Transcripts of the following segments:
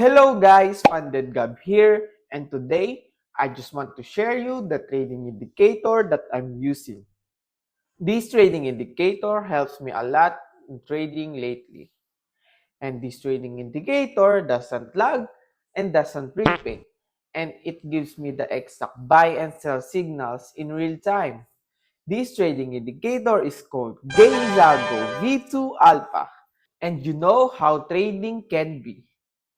Hello guys, Funded Gab here, and today I just want to share you the trading indicator that I'm using. This trading indicator helps me a lot in trading lately. And this trading indicator doesn't lag and doesn't repeat. And it gives me the exact buy and sell signals in real time. This trading indicator is called Gainzago V2 Alpha. And you know how trading can be.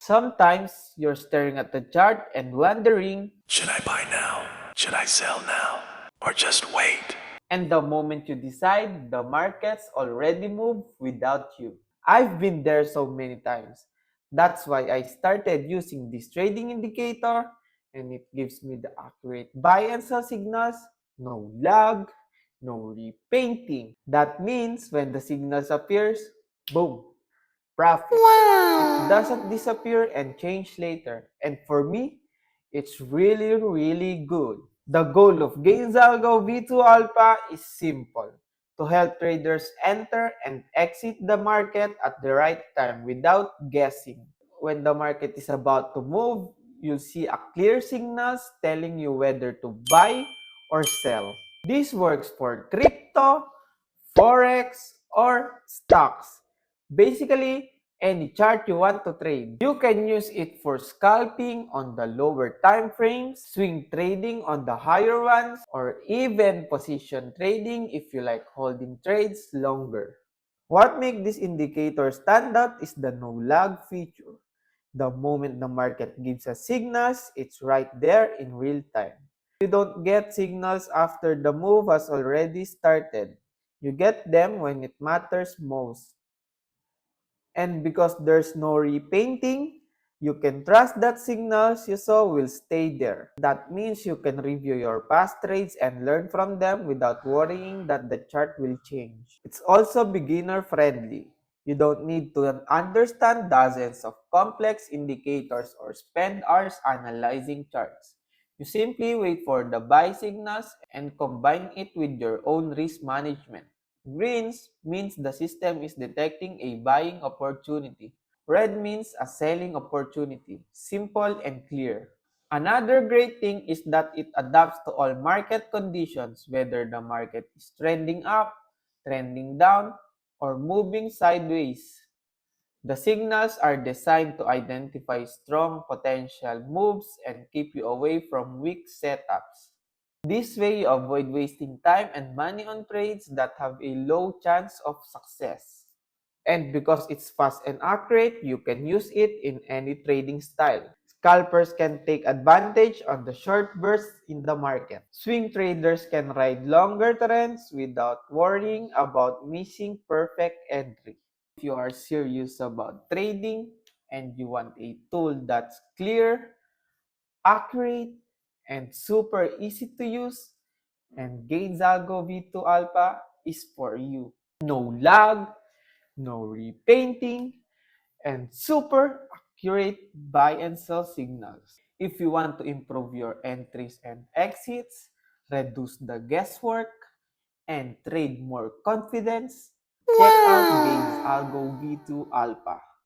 Sometimes you're staring at the chart and wondering, should I buy now? Should I sell now? Or just wait? and the moment you decide, the markets already move without you. I've been there so many times. That's why I started using this trading indicator, and it gives me the accurate buy and sell signals, no lag, no repainting. That means when the signals appears, boom, profit. It doesn't disappear and change later. And for me, it's really, really good. The goal of Gainzalgo V2 Alpha is simple: to help traders enter and exit the market at the right time without guessing. When the market is about to move, you'll see a clear signals telling you whether to buy or sell. This works for crypto, forex, or stocks. Basically, any chart you want to trade. You can use it for scalping on the lower time frames, swing trading on the higher ones, or even position trading if you like holding trades longer. What makes this indicator stand out is the no lag feature. The moment the market gives us signals, it's right there in real time. You don't get signals after the move has already started. You get them when it matters most. And because there's no repainting, you can trust that signals you saw will stay there. That means you can review your past trades and learn from them without worrying that the chart will change. It's also beginner friendly. You don't need to understand dozens of complex indicators or spend hours analyzing charts. You simply wait for the buy signals and combine it with your own risk management. Greens means the system is detecting a buying opportunity. Red means a selling opportunity. Simple and clear. Another great thing is that it adapts to all market conditions, whether the market is trending up, trending down, or moving sideways. The signals are designed to identify strong potential moves and keep you away from weak setups. This way, you avoid wasting time and money on trades that have a low chance of success. And because it's fast and accurate, you can use it in any trading style. Scalpers can take advantage on the short bursts in the market. Swing traders can ride longer trends without worrying about missing perfect entry. If you are serious about trading and you want a tool that's clear, accurate, and super easy to use, and Gainzago V2 Alpha is for you. No lag, no repainting, and super accurate buy and sell signals. If you want to improve your entries and exits, reduce the guesswork, and trade more confidence, check out Gainzago V2 Alpha.